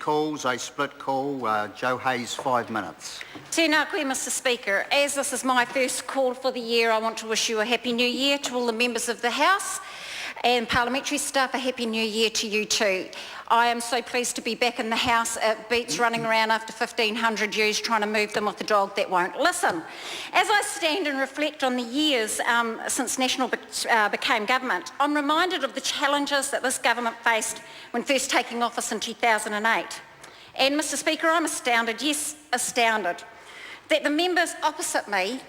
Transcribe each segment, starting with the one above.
calls, a split call. Joe Hayes, 5 minutes. Tēnā koe, Mr Speaker. As this is my first call for the year, I want to wish you a Happy New Year to all the members of the House and parliamentary staff. A Happy New Year to you too. I am so pleased to be back in the House. It beats running around after 1,500 years trying to move them with a dog that won't listen. As I stand and reflect on the years since National became government, I'm reminded of the challenges that this government faced when first taking office in 2008. And Mr Speaker, I'm astounded, yes, astounded, that the members opposite me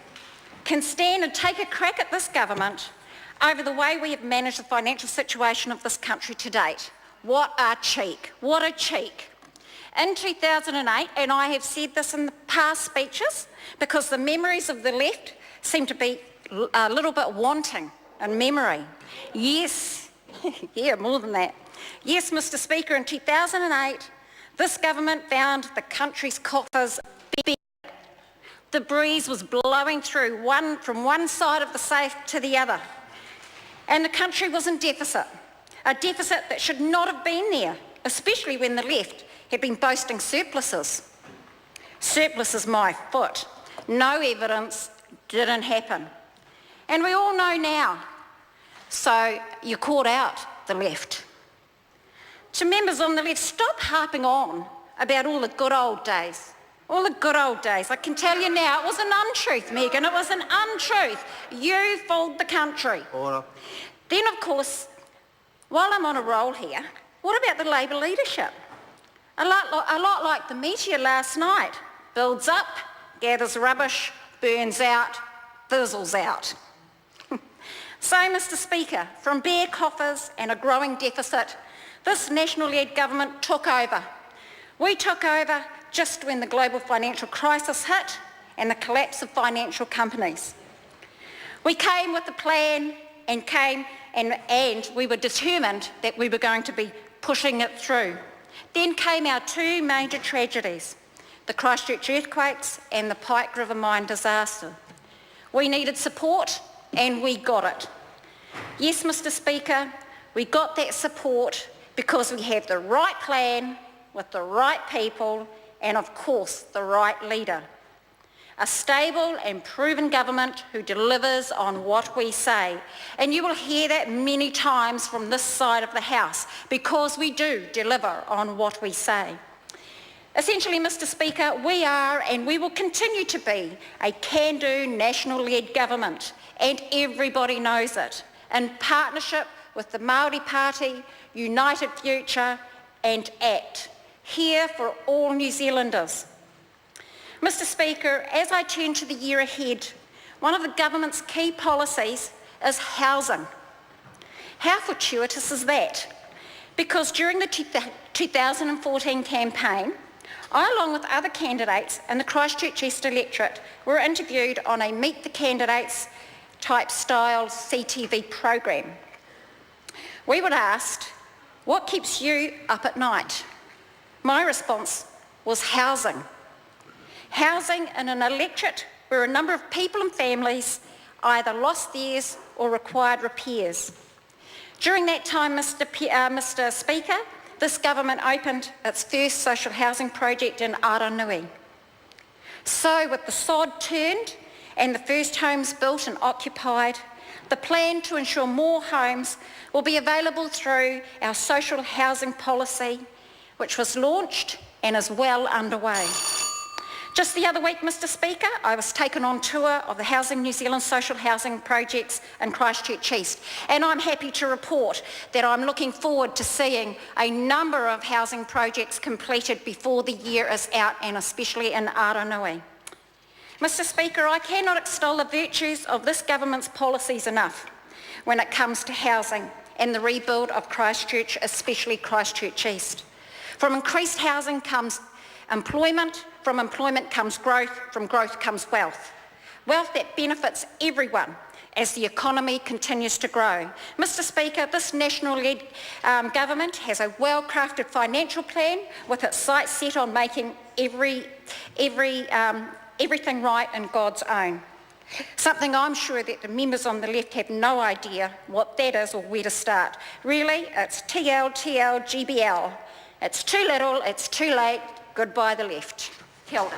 can stand and take a crack at this government over the way we have managed the financial situation of this country to date. What a cheek, what a cheek. In 2008, and I have said this in the past speeches, because the memories of the left seem to be a little bit wanting in memory. Yes, yeah, more than that. Yes, Mr Speaker, in 2008, this government found the country's coffers big. The breeze was blowing through from one side of the safe to the other, and the country was in deficit. A deficit that should not have been there, especially when the left had been boasting surpluses. Surpluses, my foot. No evidence, didn't happen. And we all know now. So you caught out the left. To members on the left, stop harping on about all the good old days. All the good old days. I can tell you now, it was an untruth, Megan. It was an untruth. You fooled the country. Order. Then, of course, while I'm on a roll here, what about the Labour leadership? A lot like the meteor last night. Builds up, gathers rubbish, burns out, fizzles out. So, Mr Speaker, from bare coffers and a growing deficit, this National-led government took over. We took over just when the global financial crisis hit and the collapse of financial companies. We came with a plan and we were determined that we were going to be pushing it through. Then came our two major tragedies, the Christchurch earthquakes and the Pike River mine disaster. We needed support and we got it. Yes, Mr Speaker, we got that support because we have the right plan with the right people and, of course, the right leader. A stable and proven government who delivers on what we say. And you will hear that many times from this side of the House, because we do deliver on what we say. Essentially, Mr Speaker, we are and we will continue to be a can-do National-led government, and everybody knows it, in partnership with the Māori Party, United Future and ACT, here for all New Zealanders. Mr Speaker, as I turn to the year ahead, one of the government's key policies is housing. How fortuitous is that? Because during the 2014 campaign, I, along with other candidates in the Christchurch East electorate, were interviewed on a Meet the Candidates type style CTV program. We were asked, what keeps you up at night? My response was housing. Housing in an electorate where a number of people and families either lost theirs or required repairs. During that time, Mr Speaker, this government opened its first social housing project in Aranui. So with the sod turned and the first homes built and occupied, the plan to ensure more homes will be available through our social housing policy, which was launched and is well underway. Just the other week, Mr Speaker, I was taken on tour of the Housing New Zealand social housing projects in Christchurch East, and I'm happy to report that I'm looking forward to seeing a number of housing projects completed before the year is out, and especially in Aranui. Mr Speaker, I cannot extol the virtues of this government's policies enough when it comes to housing and the rebuild of Christchurch, especially Christchurch East. From increased housing comes employment, from employment comes growth, from growth comes wealth. Wealth that benefits everyone as the economy continues to grow. Mr Speaker, this National-led government has a well-crafted financial plan with its sights set on making everything right in God's own. Something I'm sure that the members on the left have no idea what that is or where to start. Really, it's TL, GBL. It's too little, it's too late, goodbye the left. Kia ora.